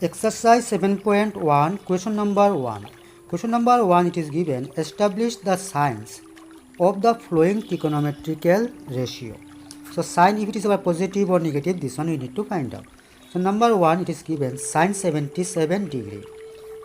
Exercise 7.1, question number 1. Question number 1, it is given, establish the signs of the following trigonometrical ratio. So sign, if it is our positive or negative, this one we need to find out. So number 1, it is given sine 77 degree.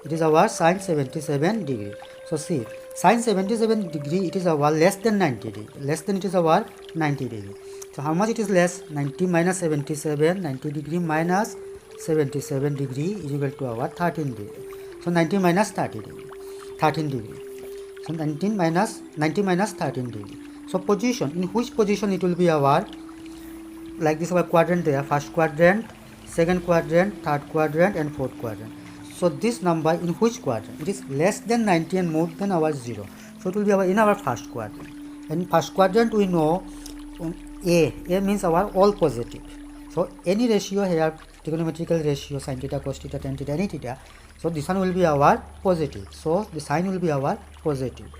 It is our sine 77 degree. So see, sine 77 degree, it is our less than 90 degree. Less than it is our 90 degree. So how much it is less? 90 minus 77, 90 degree minus 77 degree is equal to our 13 degree. So 90 minus 30 degree, 13 degree. So 90 minus 13 degree. So position, in which position it will be our, like this our quadrant there, first quadrant, second quadrant, third quadrant and fourth quadrant. So this number in which quadrant? It is less than 90 and more than our 0. So it will be our in our first quadrant. And in first quadrant we know A means our all positive. So any ratio here, trigonometrical ratio, sin theta, cos theta, tan theta, any theta. So this one will be our positive. So the sign will be our positive.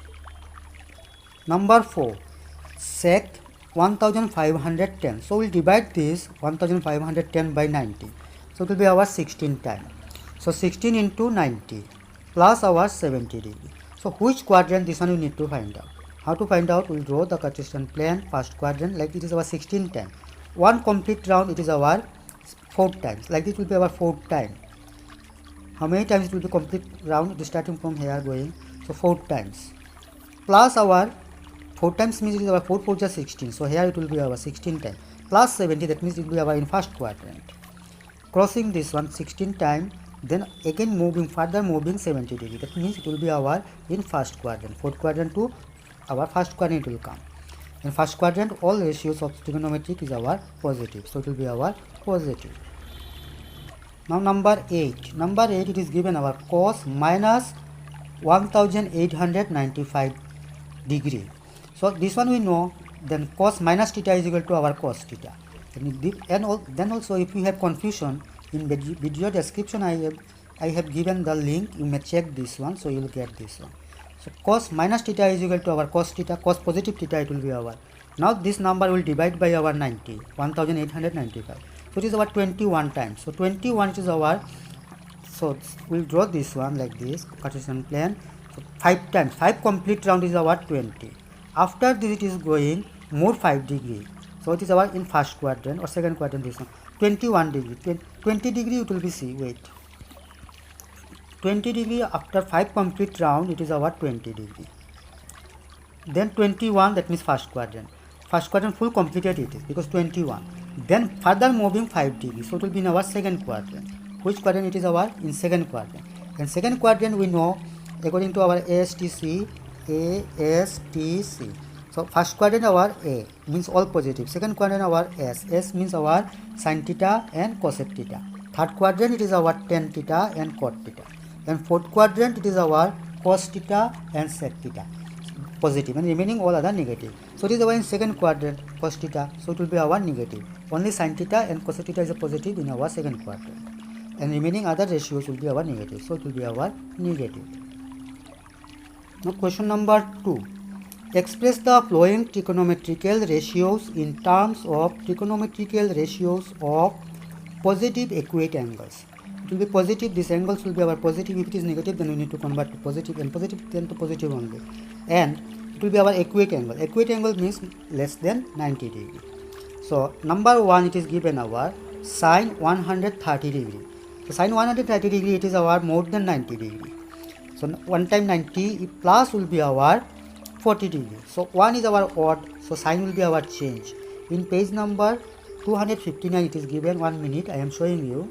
Number 4, sec 1510. So we'll divide this 1510 by 90. So it will be our 16 times. So 16 into 90 plus our 70 degree. So which quadrant, this one we need to find out. How to find out? We'll draw the Cartesian plane, first quadrant, like it is our 16 times. One complete round, it is our 4 times. Like it will be our 4 times. How many times it will be complete round? It is starting from here going. So 4 times. Plus our 4 times means it is our 4 4 just 16. So here it will be our 16 times. Plus 70, that means it will be our in first quadrant. Crossing this one 16 times. Then again moving, further moving 70 degree. That means it will be our in first quadrant. Fourth quadrant to our first quadrant will come. In first quadrant, all ratios of trigonometric is our positive. So it will be our positive. Now number 8. Number 8, it is given our cos minus 1895 degree. So this one we know, then cos minus theta is equal to our cos theta. And then also if you have confusion, in video description I have given the link, you may check this one, so you will get this one. So cos minus theta is equal to our cos theta, cos positive theta it will be our. Now this number will divide by our 90, 1895. So it is our 21 times. So 21 is our, so we'll draw this one like this, Cartesian plane. So 5 times, 5 complete round is our 20. After this it is going more 5 degree. So it is our in first quadrant or second quadrant, this one. 21 degree, 20 degree it will be, see, wait. 20 degree after 5 complete round, it is our 20 degree. Then 21, that means first quadrant. First quadrant full completed it is, because 21. Then further moving 5 degree, so it will be in our second quadrant. Which quadrant it is our? In second quadrant. And second quadrant we know, according to our ASTC. So first quadrant our A means all positive. Second quadrant our S means our sin theta and cosec theta. Third quadrant it is our tan theta and cot theta. And fourth quadrant it is our cos theta and sec theta, positive, and remaining all other negative. So it is our in second quadrant cos theta, so it will be our negative. Only sin theta and cosec theta is a positive in our second quadrant, and remaining other ratios will be our negative, so it will be our negative. Now question number 2. Express the following trigonometrical ratios in terms of trigonometrical ratios of positive equate angles. It will be positive, these angles will be our positive. If it is negative, then we need to convert to positive, and positive then to positive only. And it will be our equate angle. Equate angle means less than 90 degree. So number 1, it is given our sine 130 degree. So sine 130 degree, it is our more than 90 degree. So 1 time 90 plus will be our 40 degree. So 1 is our odd, so sign will be our change. In page number 259 it is given, 1 minute I am showing you.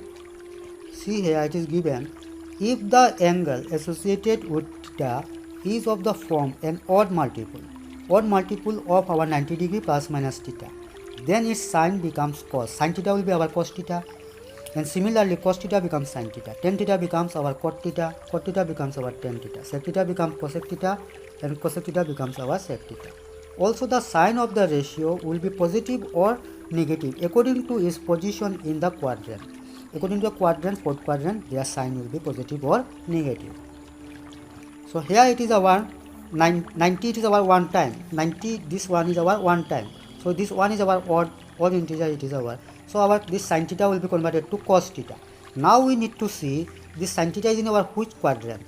See here it is given, if the angle associated with theta is of the form an odd multiple of our 90 degree plus minus theta, then its sign becomes cos. Sin theta will be our cos theta, and similarly cos theta becomes sin theta, tan theta becomes our cot theta becomes our tan theta, sec theta becomes cosec theta, and cosec theta becomes our sec theta. Also the sign of the ratio will be positive or negative according to its position in the quadrant. According to the quadrant, fourth quadrant, their sign will be positive or negative. So here it is our 90, it is our 1 time. 90, this one is our 1 time. So this one is our odd integer, it is our. So our this sin theta will be converted to cos theta. Now we need to see this sin theta is in our which quadrant.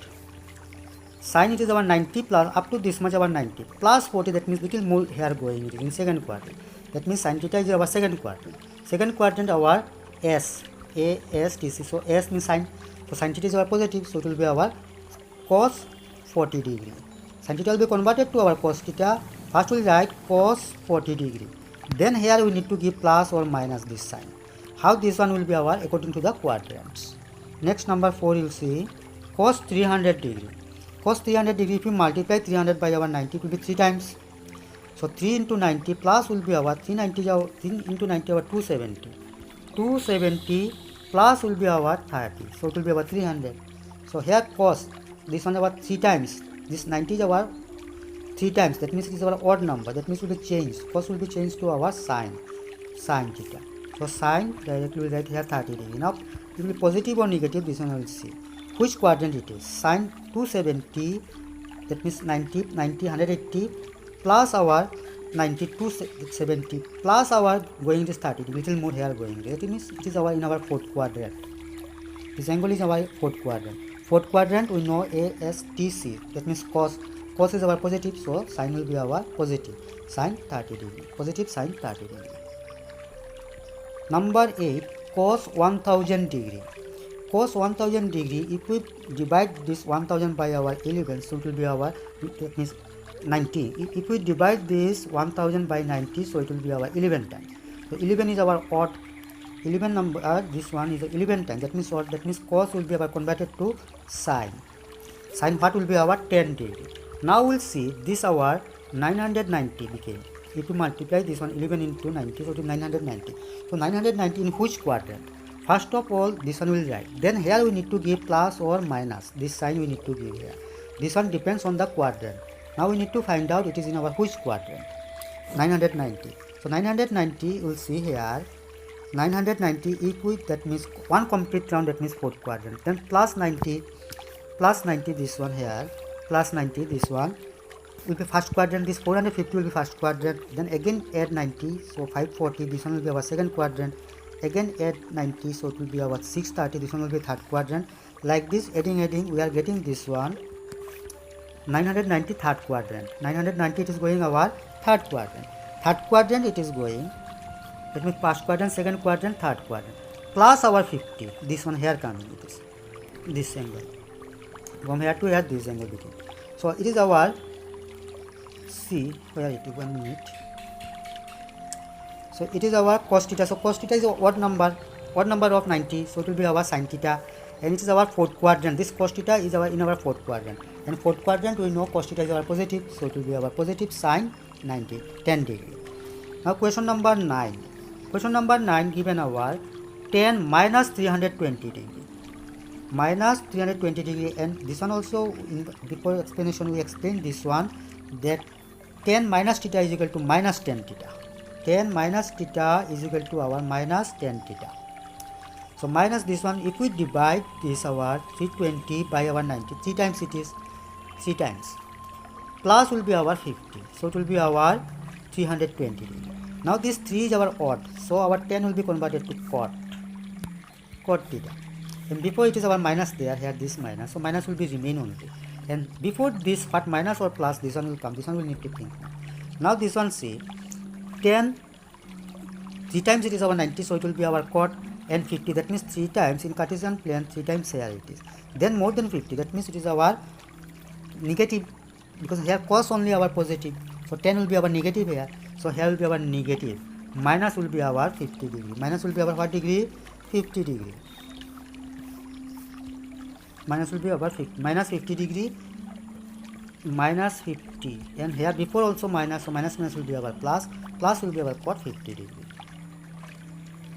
Sin it is our 90 plus up to this much our 90 plus 40, that means little more here going, it is in second quadrant. That means sin theta is our second quadrant. Second quadrant our S, A, S, T, C. So S means sin. So sin theta is our positive, so it will be our cos 40 degree. Sin theta will be converted to our cos theta. First we will write cos 40 degree. Then here we need to give plus or minus this sign. How this one will be our according to the quadrants. Next number 4 you will see cos 300 degree. Cos 300 degree, if you multiply 300 by our 90, it will be 3 times. So 3 into 90 plus will be our 3 into 90 our 270. 270 plus will be our 30. So it will be our 300. So here cos, this one our 3 times. This 90 is our 3 times. That means it is our odd number. That means it will be changed. Cos will be changed to our sin theta. So sin directly will write here 30 degree. Now it will be positive or negative. This one I will see. Which quadrant it is? Sin 270, that means 90, 180 plus our 9270 plus our going this 30, little more here going. That means it is our in our fourth quadrant. This angle is our fourth quadrant. Fourth quadrant we know ASTC. That means cos is our positive, so sin will be our positive. Sin 30 degree. Positive sin 30 degree. Number 8, cos 1000 degree. Cos 1000 degree, if we divide this 1000 by our 11, so it will be our, that means 90. If we divide this 1000 by 90, so it will be our 11 times. So 11 is our odd, 11 number, this one is 11 times. That means what? That means cos will be our converted to sin. Sin part will be our 10 degree. Now we'll see this our 990 became. If we multiply this one 11 into 90, so it is 990. So 990 in which quadrant? First of all, this one will write. Then here we need to give plus or minus. This sign we need to give here. This one depends on the quadrant. Now we need to find out it is in our which quadrant. 990. So 990 you will see here. 990 equal, that means one complete round, that means fourth quadrant. Then plus 90 this one here. Plus 90 this one will be first quadrant. This 450 will be first quadrant. Then again add 90, so 540. This one will be our second quadrant. Again add 90, so it will be our 630. This one will be third quadrant. Like this, adding we are getting this one 990 third quadrant. 990 it is going our third quadrant. Third quadrant it is going, that means first quadrant, second quadrant, third quadrant, plus our 50. This one here coming, it is this angle from here to here, this angle between. So it is our, see where it is, 1 minute. So it is our cos theta. So cos theta is odd number of 90. So it will be our sin theta, and it is our fourth quadrant. This cos theta is our in our fourth quadrant, and fourth quadrant we know cos theta is our positive. So it will be our positive sin 90, 10 degree. Now question number 9. Question number 9 given our 10 minus 320 degree. Minus 320 degree, and this one also in before explanation we explained this one, that 10 minus theta is equal to minus 10 theta. 10 minus theta is equal to our minus 10 theta. So minus this one, if we divide this our 320 by our 90, 3 times it is 3 times. Plus will be our 50. So it will be our 320 degree. Now this 3 is our odd. So our 10 will be converted to cot theta. And before it is our minus there, here this minus. So minus will be remain only. And before this part minus or plus, this one will come. This one will need to think. Now this one see. 10, 3 times it is our 90, so it will be our cot, and 50, that means 3 times in Cartesian plane, 3 times here it is. Then more than 50, that means it is our negative, because here cos only our positive. So 10 will be our negative here. So here will be our negative. Minus will be our 50 degree. Minus will be our what degree? 50 degree. Minus will be our minus 50 degree. Minus 50, and here before also minus, so minus will be our plus will be our cot 50 degree.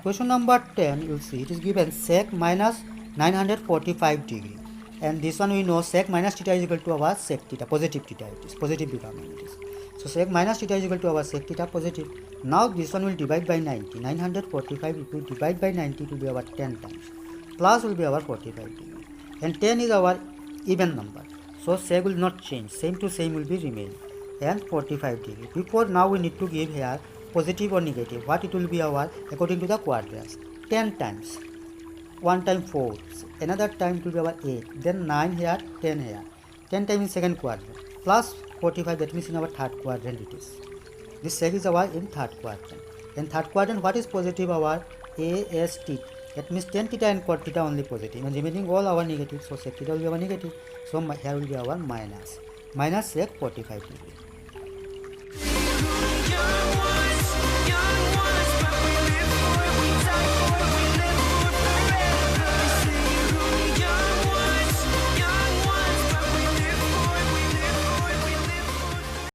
Question number 10, you will see it is given sec minus 945 degree, and this one we know sec minus theta is equal to our sec theta, positive theta, it is positive becoming it is. So sec minus theta is equal to our sec theta, positive. Now this one will divide by 90. 945 if we divide by 90, it will be our 10 times. Plus will be our 45 degree, and 10 is our even number. So sec will not change, same to same will be remain, and 45 degree. Before now we need to give here positive or negative. What it will be our according to the quadrants? 10 times. 1 time 4, another time it will be our 8, then 9 here, 10 here, 10 time in second quadrant, plus 45, that means in our third quadrant it is. This sec is our in third quadrant. In third quadrant, what is positive? Our AST. That means tan theta and cot theta only positive, and remaining all our negative. So sec theta will be our negative. So here will be our minus sec 45 degree.